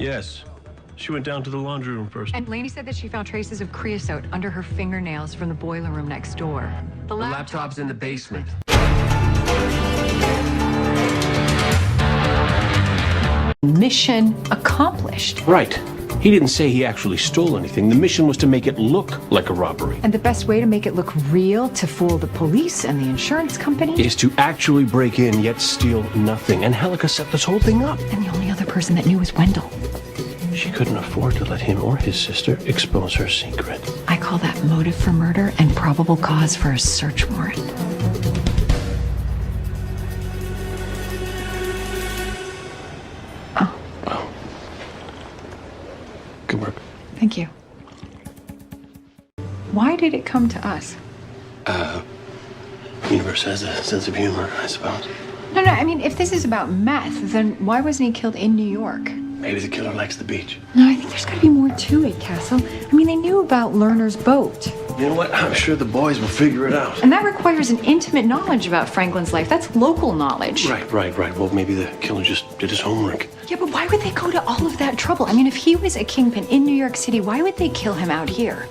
Yes. She went down to the laundry room first. And Lainey said that she found traces of creosote under her fingernails from the boiler room next door. The laptop's in the basement. Mission accomplished. Right. He didn't say he actually stole anything. The mission was to make it look like a robbery. And the best way to make it look real, to fool the police and the insurance company, Is to actually break in yet steal nothing. And Helica set this whole thing up. and the only other person that knew was Wendell. She couldn't afford to let him or his sister expose her secret. I call that motive for murder and probable cause for a search warrant. Oh. Good work. Thank you. Why did it come to us? Universe has a sense of humor, I suppose. No, I mean, if this is about meth, then why wasn't he killed in New York? Maybe the killer likes the beach. No, I think there's got to be more to it, Castle. I mean, they knew about Lerner's boat. You know what? I'm sure the boys will figure it out. And that requires an intimate knowledge about Franklin's life. That's local knowledge. Right. Well, maybe the killer just did his homework. Yeah, but why would they go to all of that trouble? I mean, if he was a kingpin in New York City, why would they kill him out here?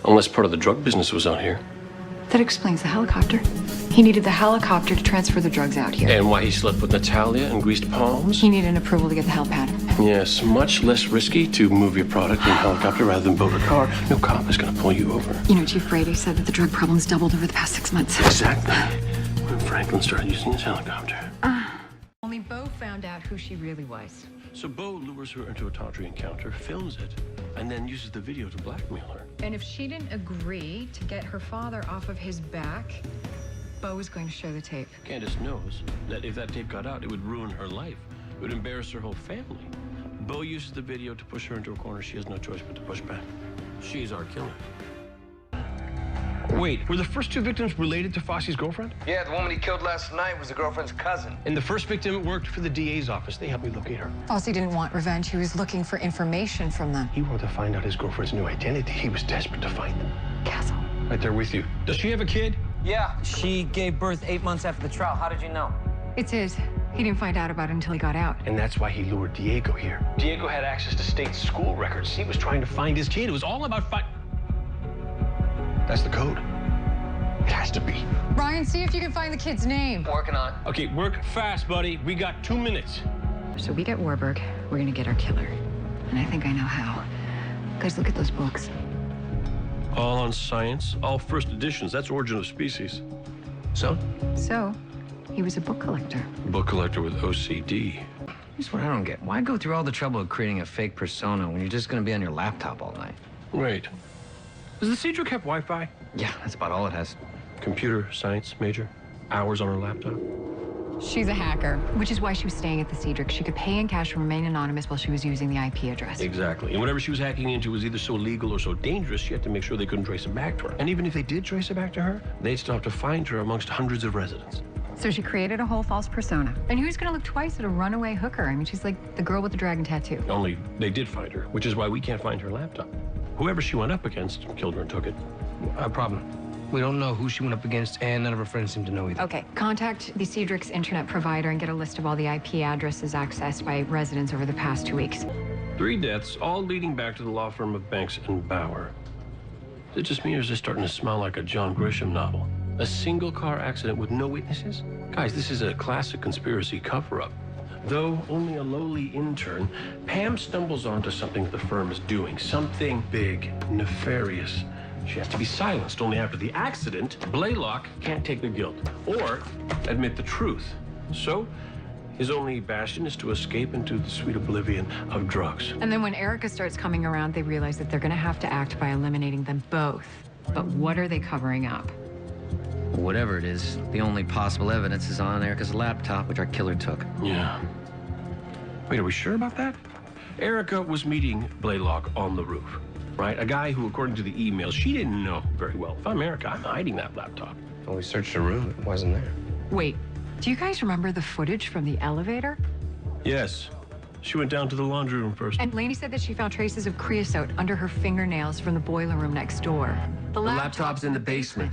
Unless part of the drug business was out here. That explains the helicopter. He needed the helicopter to transfer the drugs out here. And why he slept with Natalia and greased palms? He needed an approval to get the helipad. Yes, much less risky to move your product in a helicopter rather than boat or car. No cop is going to pull you over. You know, Chief Brady said that the drug problem's doubled over the past 6 months. Exactly. When Franklin started using his helicopter. Only Bo found out who she really was. So Bo lures her into a tawdry encounter, films it, and then uses the video to blackmail her. And if she didn't agree to get her father off of his back, Bo was going to show the tape. Candace knows that if that tape got out, it would ruin her life. It would embarrass her whole family. Bo uses the video to push her into a corner. She has no choice but to push back. She's our killer. Wait, were the first two victims related to Fosse's girlfriend? Yeah, the woman he killed last night was the girlfriend's cousin. And the first victim worked for the DA's office. They helped me locate her. Fosse didn't want revenge. He was looking for information from them. He wanted to find out his girlfriend's new identity. He was desperate to find them. Castle. Right there with you. Does she have a kid? Yeah, she gave birth 8 months after the trial. How did you know? It's his. He didn't find out about it until he got out. And that's why he lured Diego here. Diego had access to state school records. He was trying to find his kid. It was all about That's the code. It has to be. Ryan, see if you can find the kid's name. Working on it. Okay, work fast, buddy. We got 2 minutes. So we get Warburg, we're gonna get our killer. And I think I know how. Guys, look at those books. All on science, all first editions. That's Origin of Species. So? So, he was a book collector. Book collector with OCD. Here's what I don't get. Why go through all the trouble of creating a fake persona when you're just gonna be on your laptop all night? Right. Does the Cedric have Wi-Fi? Yeah, that's about all it has. Computer science major? Hours on her laptop? She's a hacker, which is why she was staying at the Cedric. She could pay in cash and remain anonymous while she was using the IP address. Exactly. And whatever she was hacking into was either so illegal or so dangerous, she had to make sure they couldn't trace it back to her. And even if they did trace it back to her, they'd still have to find her amongst hundreds of residents. So she created a whole false persona. And who's gonna look twice at a runaway hooker? I mean, she's like the girl with the dragon tattoo. Only they did find her, which is why we can't find her laptop. Whoever she went up against killed her and took it. Problem. We don't know who she went up against, and none of her friends seem to know either. Okay, contact the Cedric's internet provider and get a list of all the IP addresses accessed by residents over the past 2 weeks. 3 deaths, all leading back to the law firm of Banks and Bauer. Is it just me, or is this starting to smell like a John Grisham novel? A single car accident with no witnesses? Guys, this is a classic conspiracy cover-up. Though only a lowly intern, Pam stumbles onto something the firm is doing. Something big, nefarious. She has to be silenced. Only after the accident, Blaylock can't take the guilt or admit the truth. So his only bastion is to escape into the sweet oblivion of drugs. And then when Erica starts coming around, they realize that they're gonna have to act by eliminating them both. But what are they covering up? Whatever it is, the only possible evidence is on Erica's laptop, which our killer took. Yeah. Wait, are we sure about that? Erica was meeting Blaylock on the roof, right? A guy who, according to the emails, she didn't know very well. If I'm Erica, I'm hiding that laptop. When we searched the room, it wasn't there. Wait, do you guys remember the footage from the elevator? Yes. She went down to the laundry room first. And Lainey said that she found traces of creosote under her fingernails from the boiler room next door. The laptop's in the basement.